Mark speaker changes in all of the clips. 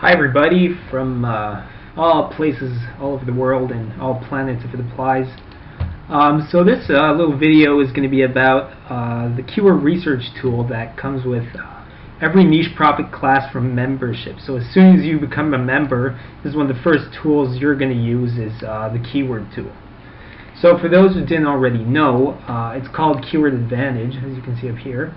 Speaker 1: Hi everybody from all places all over the world and all planets if it applies. So this little video is going to be about the keyword research tool that comes with every niche profit class from membership. So as soon as you become a member, this is one of the first tools you're going to use is the keyword tool. So for those who didn't already know, it's called Keyword Advantage, as you can see up here.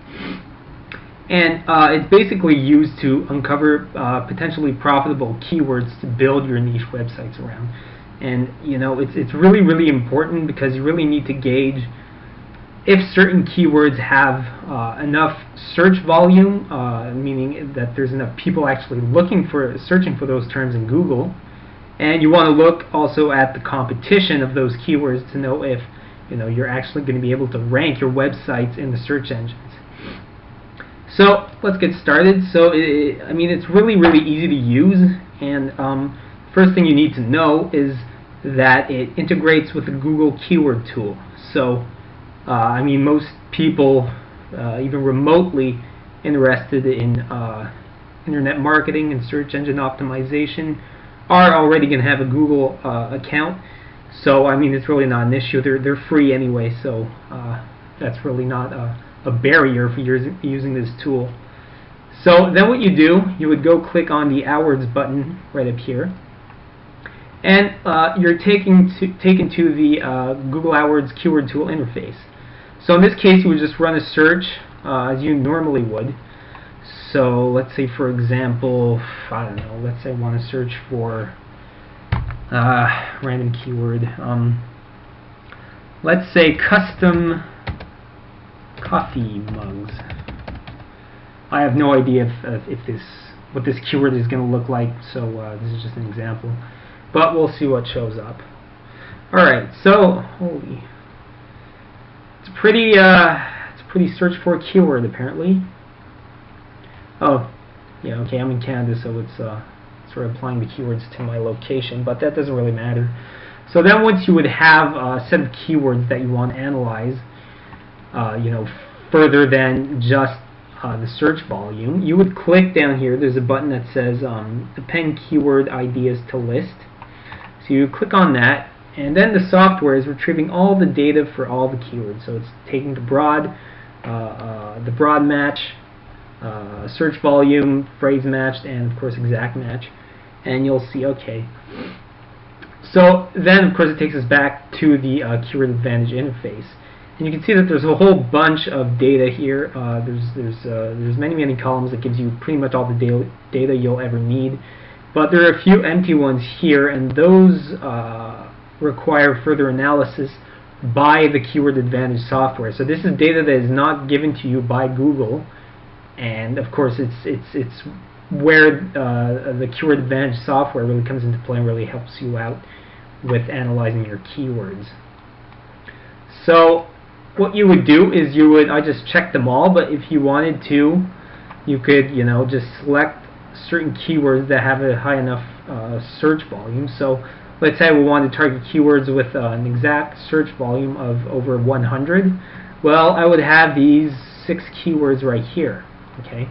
Speaker 1: And it's basically used to uncover potentially profitable keywords to build your niche websites around. And you know, it's really important because you really need to gauge if certain keywords have enough search volume, meaning that there's enough people actually searching for those terms in Google. And you want to look also at the competition of those keywords to know if you're actually going to be able to rank your websites in the search engines. So let's get started. So it's really easy to use, and first thing you need to know is that it integrates with the Google keyword tool. So most people even remotely interested in internet marketing and search engine optimization are already going to have a Google account. So it's really not an issue. They're free anyway, so that's really not a barrier for using this tool. So then what you do, you would go click on the AdWords button right up here, and you're taken to the Google AdWords keyword tool interface. So in this case you would just run a search as you normally would. So let's say, for example, I don't know, let's say I want to search for random keyword, let's say custom coffee mugs. I have no idea what this keyword is going to look like, so this is just an example, but we'll see what shows up. Alright, so it's a pretty search for keyword apparently. Oh, yeah, okay, I'm in Canada, so it's sort of applying the keywords to my location, but that doesn't really matter. So then once you would have a set of keywords that you want to analyze, further than just the search volume, you would click down here. There's a button that says append keyword ideas to list. So you click on that, and then the software is retrieving all the data for all the keywords. So it's taking the broad match, search volume, phrase matched, and of course exact match, and you'll see okay. So then of course it takes us back to the Keyword Advantage interface, and you can see that there's a whole bunch of data here. There's many columns that gives you pretty much all the data you'll ever need, but there are a few empty ones here, and those require further analysis by the Keyword Advantage software. So this is data that is not given to you by Google. And of course it's where the Keyword Advantage software really comes into play and really helps you out with analyzing your keywords. So what you would do is I just checked them all, but if you wanted to, you could just select certain keywords that have a high enough search volume. So let's say we want to target keywords with an exact search volume of over 100. Well, I would have these 6 keywords right here. Okay,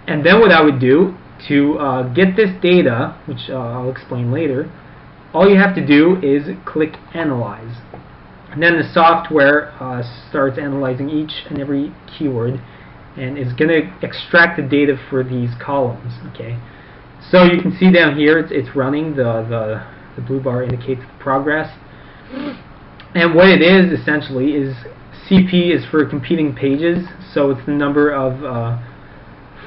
Speaker 1: and then what I would do to get this data, which I'll explain later, all you have to do is click Analyze, and then the software starts analyzing each and every keyword and is going to extract the data for these columns. Okay, so you can see down here it's running. The blue bar indicates the progress, and what it is essentially is CP is for competing pages, so it's the number of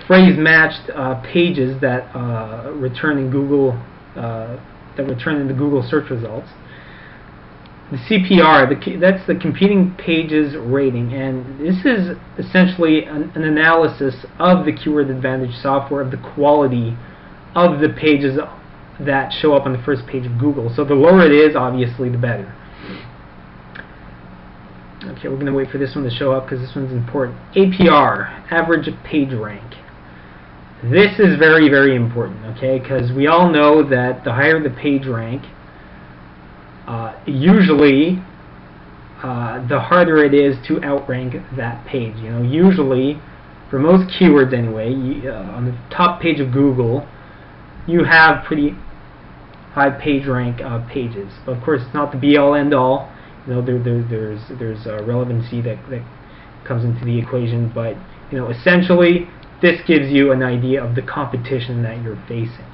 Speaker 1: phrase-matched pages that return in Google in the Google search results. The CPR, that's the competing pages rating, and this is essentially an analysis of the Keyword Advantage software of the quality of the pages that show up on the first page of Google. So the lower it is, obviously, the better. Okay, we're going to wait for this one to show up because this one's important. APR, average page rank. This is very important, okay, because we all know that the higher the page rank, usually the harder it is to outrank that page. Usually, for most keywords anyway, on the top page of Google, you have pretty high page rank pages. But of course, it's not the be-all end-all. You know, there's relevancy that comes into the equation. But you know, essentially, this gives you an idea of the competition that you're facing.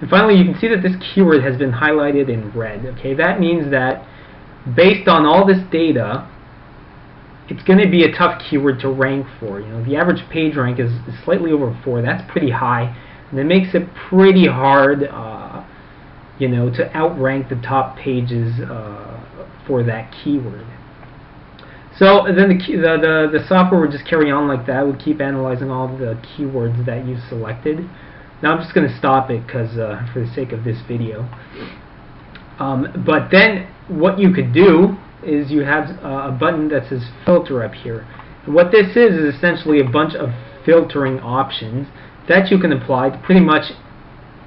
Speaker 1: And finally, you can see that this keyword has been highlighted in red. Okay, that means that based on all this data, it's going to be a tough keyword to rank for. You know, the average page rank is slightly over 4. That's pretty high, and it makes it pretty hard, you know, to outrank the top pages for that keyword. So then the software would just carry on like that. It would keep analyzing all the keywords that you selected. Now I'm just going to stop it because for the sake of this video. But then what you could do is you have a button that says filter up here. And what this is essentially a bunch of filtering options that you can apply to pretty much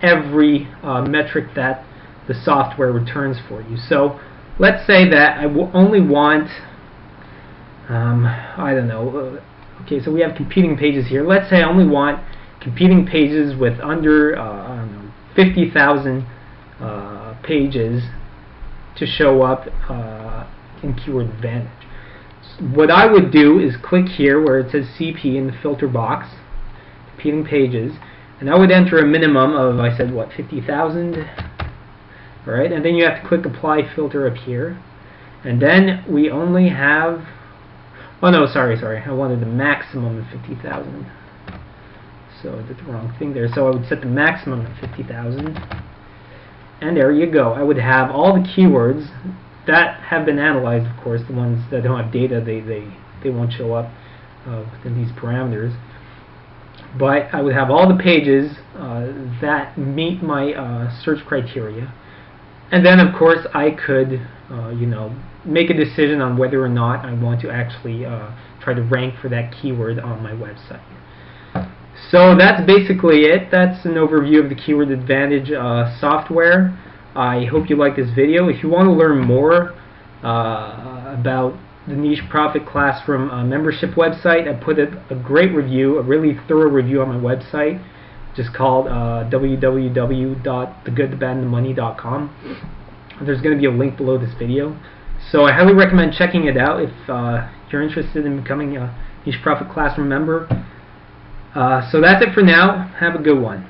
Speaker 1: every metric that the software returns for you. So let's say that I only want, I don't know, okay, so we have competing pages here. Let's say I only want competing pages with under I don't know, 50,000 pages to show up in Keyword Advantage. So what I would do is click here where it says CP in the filter box, competing pages, and I would enter a minimum of, I said what, 50,000, right? And then you have to click apply filter up here, and then we only have, oh no, sorry, I wanted the maximum of 50,000. So I did the wrong thing there. So I would set the maximum at 50,000, and there you go. I would have all the keywords that have been analyzed. Of course, the ones that don't have data, they won't show up within these parameters. But I would have all the pages that meet my search criteria, and then of course I could, you know, make a decision on whether or not I want to actually try to rank for that keyword on my website. So that's basically it. That's an overview of the Keyword Advantage software. I hope you like this video. If you want to learn more about the Niche Profit Classroom membership website, I put a great review, a really thorough review on my website, just called www.thegoodthebadandthemoney.com. There's going to be a link below this video. So I highly recommend checking it out if you're interested in becoming a Niche Profit Classroom member. So that's it for now. Have a good one.